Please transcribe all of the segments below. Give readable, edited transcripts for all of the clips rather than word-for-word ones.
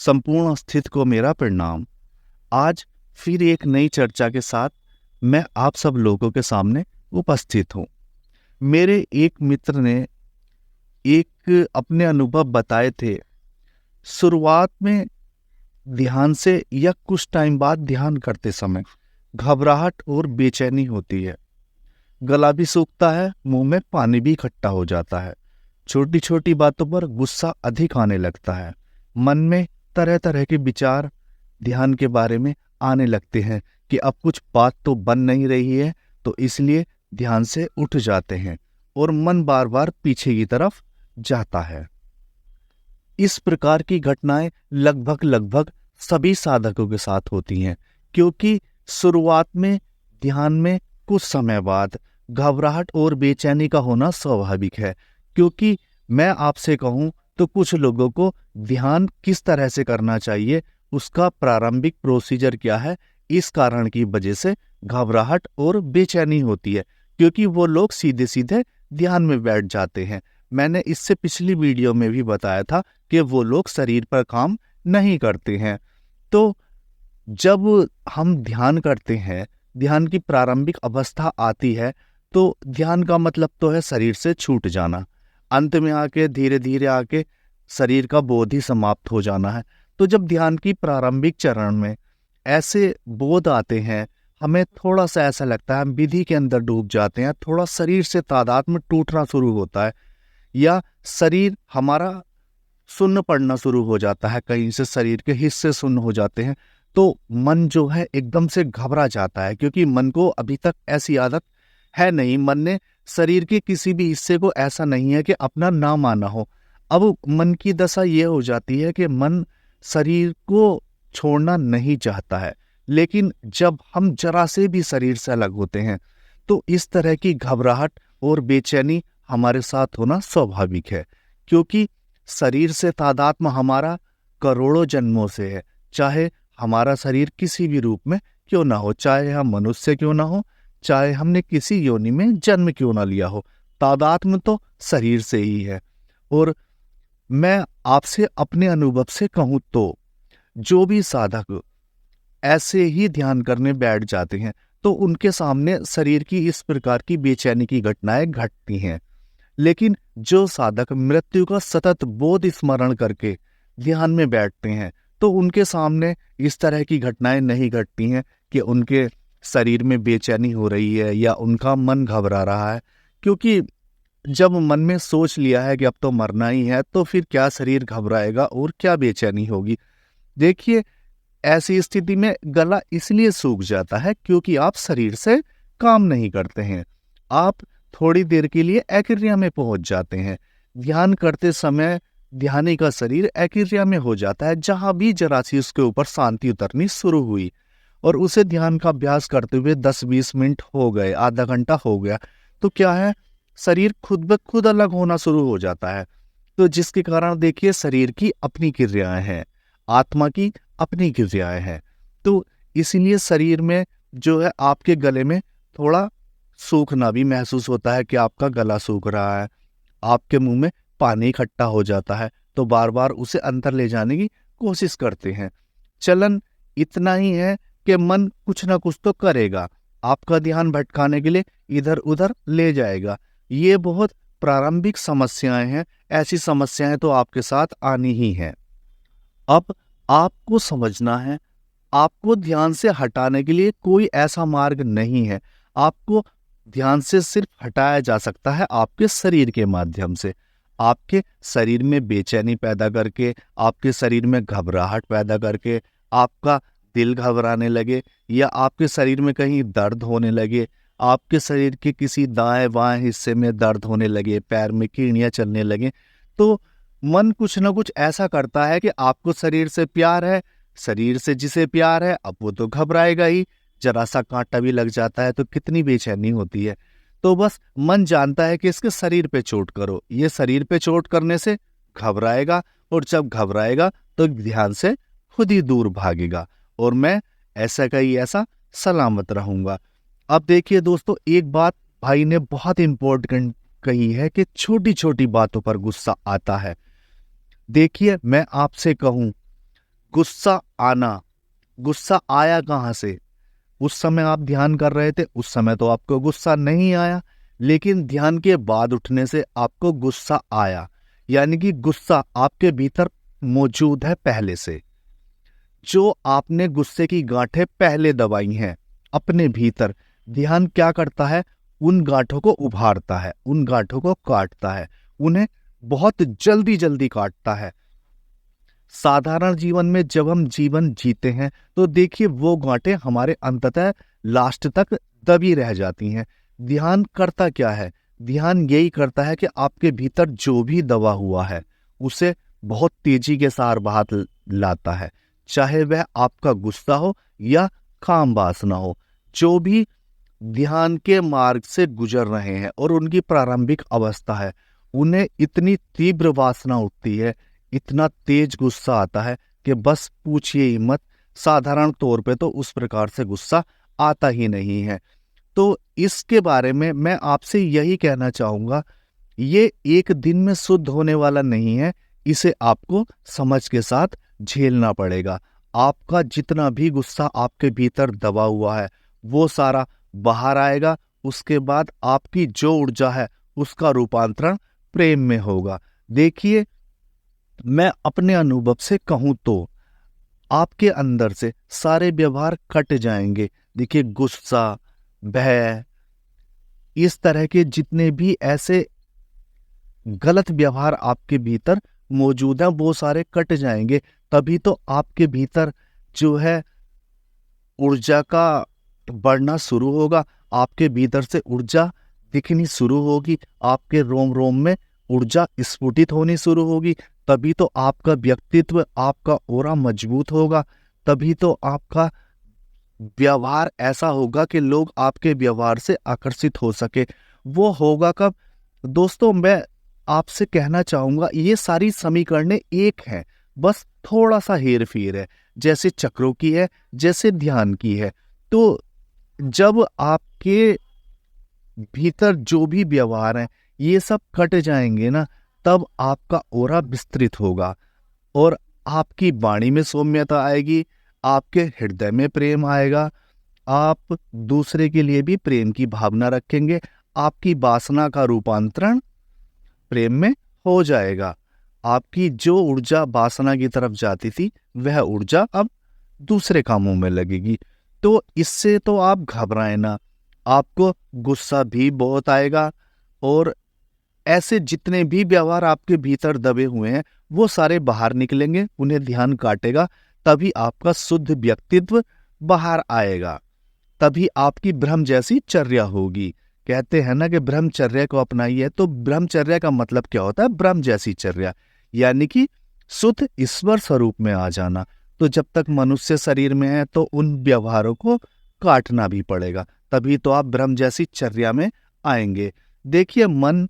संपूर्ण अस्तित्व को मेरा प्रणाम। आज फिर एक नई चर्चा के साथ मैं आप सब लोगों के सामने उपस्थित हूँ। मेरे एक मित्र ने एक अपने अनुभव बताए थे। शुरुआत में ध्यान से या कुछ टाइम बाद ध्यान करते समय घबराहट और बेचैनी होती है। गला भी सूखता है, मुंह में पानी भी इकट्ठा हो जाता है। छोटी छोटी बातों पर गुस्सा अधिक आने लगता है। मन में तरह तरह के विचार ध्यान के बारे में आने लगते हैं कि अब कुछ बात तो बन नहीं रही है, तो इसलिए ध्यान से उठ जाते हैं और मन बार बार पीछे की तरफ जाता है। इस प्रकार की घटनाएं लगभग सभी साधकों के साथ होती हैं, क्योंकि शुरुआत में ध्यान में कुछ समय बाद घबराहट और बेचैनी का होना स्वाभाविक है। क्योंकि मैं आपसे कहूं तो कुछ लोगों को ध्यान किस तरह से करना चाहिए, उसका प्रारंभिक प्रोसीजर क्या है, इस कारण की वजह से घबराहट और बेचैनी होती है, क्योंकि वो लोग सीधे सीधे ध्यान में बैठ जाते हैं। मैंने इससे पिछली वीडियो में भी बताया था कि वो लोग शरीर पर काम नहीं करते हैं। तो जब हम ध्यान करते हैं, ध्यान की प्रारंभिक अवस्था आती है, तो ध्यान का मतलब तो है शरीर से छूट जाना। अंत में आके धीरे धीरे आके शरीर का बोध ही समाप्त हो जाना है। तो जब ध्यान की प्रारंभिक चरण में ऐसे बोध आते हैं, हमें थोड़ा सा ऐसा लगता है हम विधि के अंदर डूब जाते हैं, थोड़ा शरीर से तादात्म्य टूटना शुरू होता है, या शरीर हमारा सुन्न पड़ना शुरू हो जाता है, कहीं से शरीर के हिस्से सुन्न हो जाते हैं, तो मन जो है एकदम से घबरा जाता है। क्योंकि मन को अभी तक ऐसी आदत है नहीं, मन ने शरीर के किसी भी हिस्से को ऐसा नहीं है कि अपना ना माना हो। अब मन की दशा ये हो जाती है कि मन शरीर को छोड़ना नहीं चाहता है, लेकिन जब हम जरा से भी शरीर से अलग होते हैं, तो इस तरह की घबराहट और बेचैनी हमारे साथ होना स्वाभाविक है। क्योंकि शरीर से तादात्म्य हमारा करोड़ों जन्मों से है, चाहे हमारा शरीर किसी भी रूप में क्यों ना हो, चाहे हम मनुष्य क्यों ना हो, चाहे हमने किसी योनि में जन्म क्यों ना लिया हो, तादात्म्य तो शरीर से ही है। और मैं आपसे अपने अनुभव से कहूं तो जो भी साधक ऐसे ही ध्यान करने बैठ जाते हैं, तो उनके सामने शरीर की इस प्रकार की बेचैनी की घटनाएं घटती हैं। लेकिन जो साधक मृत्यु का सतत बोध स्मरण करके ध्यान में बैठते हैं, तो उनके सामने इस तरह की घटनाएं नहीं घटती हैं कि उनके शरीर में बेचैनी हो रही है या उनका मन घबरा रहा है। क्योंकि जब मन में सोच लिया है कि अब तो मरना ही है, तो फिर क्या शरीर घबराएगा और क्या बेचैनी होगी। देखिए, ऐसी स्थिति में गला इसलिए सूख जाता है क्योंकि आप शरीर से काम नहीं करते हैं। आप थोड़ी देर के लिए अक्रिया में पहुंच जाते हैं। ध्यान करते समय ध्यानी का शरीर अक्रिया में हो जाता है। जहां भी जरा सी उसके ऊपर शांति उतरनी शुरू हुई और उसे ध्यान का अभ्यास करते हुए 10-20 मिनट हो गए, आधा घंटा हो गया, तो क्या है, शरीर खुद ब खुद अलग होना शुरू हो जाता है। तो जिसके कारण देखिए, शरीर की अपनी क्रियाएं हैं, आत्मा की अपनी क्रियाएं हैं। तो इसीलिए शरीर में जो है आपके गले में थोड़ा सूखना भी महसूस होता है कि आपका गला सूख रहा है, आपके मुंह में पानी इकट्ठा हो जाता है, तो बार बार उसे अंदर ले जाने की कोशिश करते हैं। चलन इतना ही है कि मन कुछ ना कुछ तो करेगा, आपका ध्यान भटकाने के लिए इधर उधर ले जाएगा। ये बहुत प्रारंभिक समस्याएं हैं, ऐसी समस्याएं तो आपके साथ आनी ही हैं। अब आपको समझना है, आपको ध्यान से हटाने के लिए कोई ऐसा मार्ग नहीं है। आपको ध्यान से सिर्फ हटाया जा सकता है आपके शरीर के माध्यम से। आपके शरीर में बेचैनी पैदा करके, आपके शरीर में घबराहट पैदा करके, आपका दिल घबराने लगे, या आपके शरीर में कहीं दर्द होने लगे, आपके शरीर के किसी दाएं बाएं हिस्से में दर्द होने लगे, पैर में कीड़ियां चलने लगे, तो मन कुछ ना कुछ ऐसा करता है कि आपको शरीर से प्यार है, शरीर से जिसे प्यार है, अब वो तो घबराएगा ही। जरा सा कांटा भी लग जाता है तो कितनी बेचैनी होती है। तो बस मन जानता है कि इसके शरीर पे चोट करो, ये शरीर पे चोट करने से घबराएगा, और जब घबराएगा तो ध्यान से खुद ही दूर भागेगा, और मैं ऐसा का ही ऐसा सलामत रहूंगा। अब देखिए दोस्तों, एक बात भाई ने बहुत इंपॉर्टेंट कही है कि छोटी छोटी बातों पर गुस्सा आता है। देखिए, मैं आपसे कहूं गुस्सा आना, गुस्सा आया कहाँ से? उस समय आप ध्यान कर रहे थे, उस समय तो आपको गुस्सा नहीं आया, लेकिन ध्यान के बाद उठने से आपको गुस्सा आया। यानी कि गुस्सा आपके भीतर मौजूद है पहले से। जो आपने गुस्से की गांठें पहले दबाई हैं अपने भीतर, ध्यान क्या करता है? उन गांठों को उभारता है, उन गांठों को काटता है, उन्हें बहुत जल्दी जल्दी काटता है। साधारण जीवन में जब हम जीवन जीते हैं तो देखिए वो गांठें हमारे अंततः लास्ट तक दबी रह जाती हैं। ध्यान करता क्या है? ध्यान यही करता है कि आपके भीतर जो भी दबा हुआ है उसे बहुत तेजी के साथ बाहर लाता है, चाहे वह आपका गुस्सा हो या काम वासना हो। जो भी ध्यान के मार्ग से गुजर रहे हैं और उनकी प्रारंभिक अवस्था है, उन्हें इतनी तीव्र वासना उठती है, इतना तेज गुस्सा आता है कि बस पूछिए ही मत। साधारण तौर पे तो उस प्रकार से गुस्सा आता ही नहीं है। तो इसके बारे में मैं आपसे यही कहना चाहूंगा, ये एक दिन में शुद्ध होने वाला नहीं है, इसे आपको समझ के साथ झेलना पड़ेगा। आपका जितना भी गुस्सा आपके भीतर दबा हुआ है वो सारा बाहर आएगा। उसके बाद आपकी जो ऊर्जा है उसका रूपांतरण प्रेम में होगा। देखिए, मैं अपने अनुभव से कहूं तो आपके अंदर से सारे व्यवहार कट जाएंगे। देखिए, गुस्सा, भय, इस तरह के जितने भी ऐसे गलत व्यवहार आपके भीतर मौजूद हैं वो सारे कट जाएंगे। तभी तो आपके भीतर जो है ऊर्जा का बढ़ना शुरू होगा, आपके भीतर से ऊर्जा दिखनी शुरू होगी, आपके रोम रोम में ऊर्जा स्फुटित होनी शुरू होगी। तभी तो आपका व्यक्तित्व, आपका ऑरा मजबूत होगा। तभी तो आपका व्यवहार ऐसा होगा कि लोग आपके व्यवहार से आकर्षित हो सके। वो होगा कब? दोस्तों, मैं आपसे कहना चाहूंगा, ये सारी समीकरणें एक हैं, बस थोड़ा सा हेर फेर है, जैसे चक्रों की है, जैसे ध्यान की है। तो जब आपके भीतर जो भी व्यवहार है ये सब कट जाएंगे ना, तब आपका ऑरा विस्तृत होगा और आपकी वाणी में सौम्यता आएगी, आपके हृदय में प्रेम आएगा, आप दूसरे के लिए भी प्रेम की भावना रखेंगे, आपकी वासना का रूपांतरण प्रेम में हो जाएगा। आपकी जो ऊर्जा वासना की तरफ जाती थी वह ऊर्जा अब दूसरे कामों में लगेगी। तो इससे तो आप घबराएं ना, आपको गुस्सा भी बहुत आएगा और ऐसे जितने भी व्यवहार आपके भीतर दबे हुए हैं वो सारे बाहर निकलेंगे, उन्हें ध्यान काटेगा। तभी आपका शुद्ध व्यक्तित्व बाहर आएगा, तभी आपकी ब्रह्म जैसी चर्या होगी। कहते हैं ना कि ब्रह्मचर्या को अपनाइए। तो ब्रह्मचर्या का मतलब क्या होता है? ब्रह्म जैसी चर्या, यानी कि शुद्ध ईश्वर स्वरूप में आ जाना। तो जब तक मनुष्य शरीर में है तो उन व्यवहारों को काटना भी पड़ेगा, तभी तो आप ब्रह्म जैसी चर्या में आएंगे। देखिए, मन,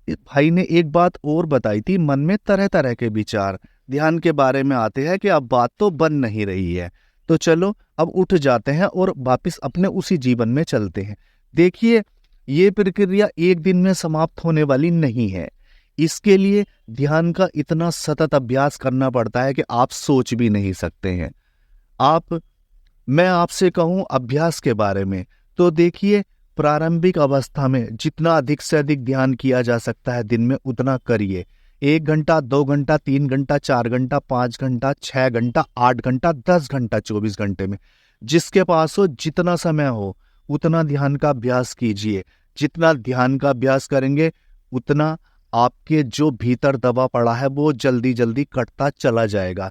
भाई ने एक बात और बताई थी, मन में तरह तरह के विचार ध्यान के बारे में आते हैं कि अब बात तो बन नहीं रही है, तो चलो अब उठ जाते हैं और वापस अपने उसी जीवन में चलते हैं। देखिए, ये प्रक्रिया एक दिन में समाप्त होने वाली नहीं है। इसके लिए ध्यान का इतना सतत अभ्यास करना पड़ता है कि आप सोच भी नहीं सकते हैं। मैं आपसे कहूं अभ्यास के बारे में, तो देखिए, प्रारंभिक अवस्था में जितना अधिक से अधिक ध्यान किया जा सकता है दिन में उतना करिए। 1 घंटा, 2 घंटा, 3 घंटा, 4 घंटा, 5 घंटा, 6 घंटा, 8 घंटा, 10 घंटा, 24 घंटे में जिसके पास हो, जितना समय हो उतना ध्यान का अभ्यास कीजिए। जितना ध्यान का अभ्यास करेंगे उतना आपके जो भीतर दबा पड़ा है वो जल्दी जल्दी कटता चला जाएगा।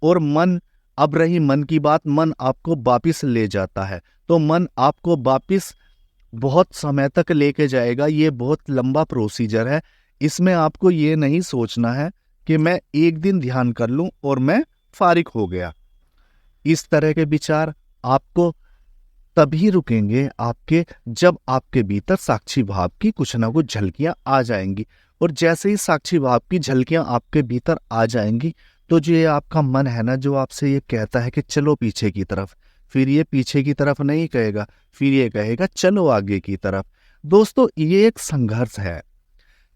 और मन, अब रही मन की बात, मन आपको वापिस ले जाता है। तो मन आपको वापिस बहुत समय तक लेके जाएगा। ये बहुत लंबा प्रोसीजर है। इसमें आपको ये नहीं सोचना है कि मैं एक दिन ध्यान कर लूं और मैं फारिग हो गया। इस तरह के विचार आपको तभी रुकेंगे आपके, जब आपके भीतर साक्षी भाव की कुछ ना कुछ झलकियां आ जाएंगी। और जैसे ही साक्षी भाव की झलकियां आपके भीतर आ जाएंगी तो जो ये आपका मन है ना, जो आपसे ये कहता है कि चलो पीछे की तरफ, फिर ये पीछे की तरफ नहीं कहेगा, फिर ये कहेगा चलो आगे की तरफ। दोस्तों, ये एक संघर्ष है।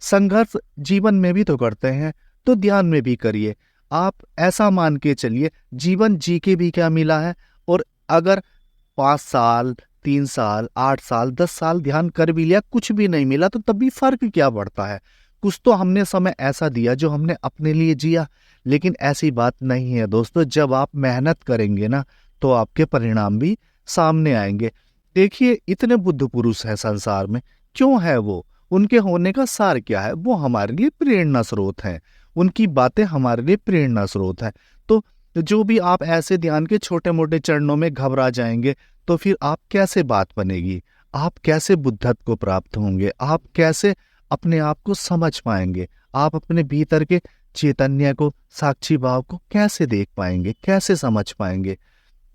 संघर्ष जीवन में भी तो करते हैं, तो ध्यान में भी करिए। आप ऐसा मान के चलिए, जीवन जी के भी क्या मिला है। और अगर 5 साल, 3 साल, 8 साल, 10 साल ध्यान कर भी लिया, कुछ भी नहीं मिला, तो तब भी फर्क क्या पड़ता है। कुछ तो हमने समय ऐसा दिया जो हमने अपने लिए जिया। लेकिन ऐसी बात नहीं है दोस्तों, जब आप मेहनत करेंगे ना तो आपके परिणाम भी सामने आएंगे। देखिए, इतने बुद्ध पुरुष हैं संसार में, क्यों है वो? उनके होने का सार क्या है? वो हमारे लिए प्रेरणा स्रोत हैं। उनकी बातें हमारे लिए प्रेरणा स्रोत है। तो जो भी आप ऐसे ध्यान के छोटे मोटे चरणों में घबरा जाएंगे, तो फिर आप कैसे बात बनेगी? आप कैसे बुद्धत्व को प्राप्त होंगे? आप कैसे अपने आप को समझ पाएंगे? आप अपने भीतर के चैतन्य को, साक्षी भाव को कैसे देख पाएंगे, कैसे समझ पाएंगे?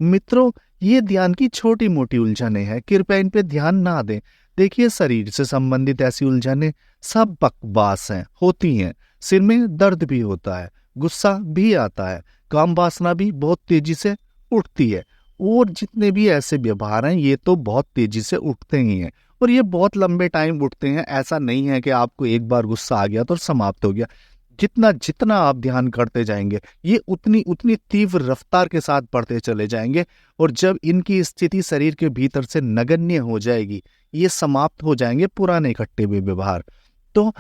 मित्रों, ये ध्यान की छोटी मोटी उलझनें हैं, कृपया इन पे ध्यान ना दें। देखिए, शरीर से संबंधित ऐसी उलझनें सब बकवास हैं, होती हैं। सिर में दर्द भी होता है, गुस्सा भी आता है, काम वासना भी बहुत तेजी से उठती है, और जितने भी ऐसे व्यवहार हैं ये तो बहुत तेजी से उठते ही हैं, और ये बहुत लंबे टाइम उठते हैं। ऐसा नहीं है कि आपको एक बार गुस्सा आ गया तो समाप्त हो गया। जितना जितना आप ध्यान करते जाएंगे, ये उतनी उतनी तीव्र रफ्तार के साथ बढ़ते चले जाएंगे, और जब इनकी स्थिति शरीर के भीतर से नगण्य हो जाएगी, ये समाप्त हो जाएंगे पुराने इकट्ठे हुए व्यवहार, तो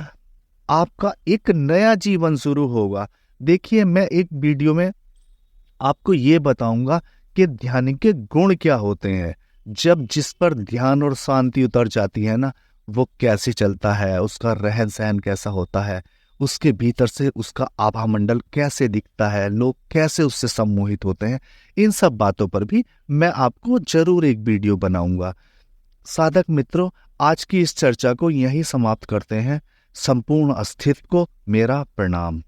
आपका एक नया जीवन शुरू होगा। देखिए, मैं एक वीडियो में आपको ये बताऊंगा कि ध्यान के गुण क्या होते हैं। जब जिस पर ध्यान और शांति उतर जाती है ना, वो कैसे चलता है, उसका रहन सहन कैसा होता है, उसके भीतर से उसका आभा मंडल कैसे दिखता है, लोग कैसे उससे सम्मोहित होते हैं, इन सब बातों पर भी मैं आपको जरूर एक वीडियो बनाऊंगा। साधक मित्रों, आज की इस चर्चा को यहीं समाप्त करते हैं। संपूर्ण अस्तित्व को मेरा प्रणाम।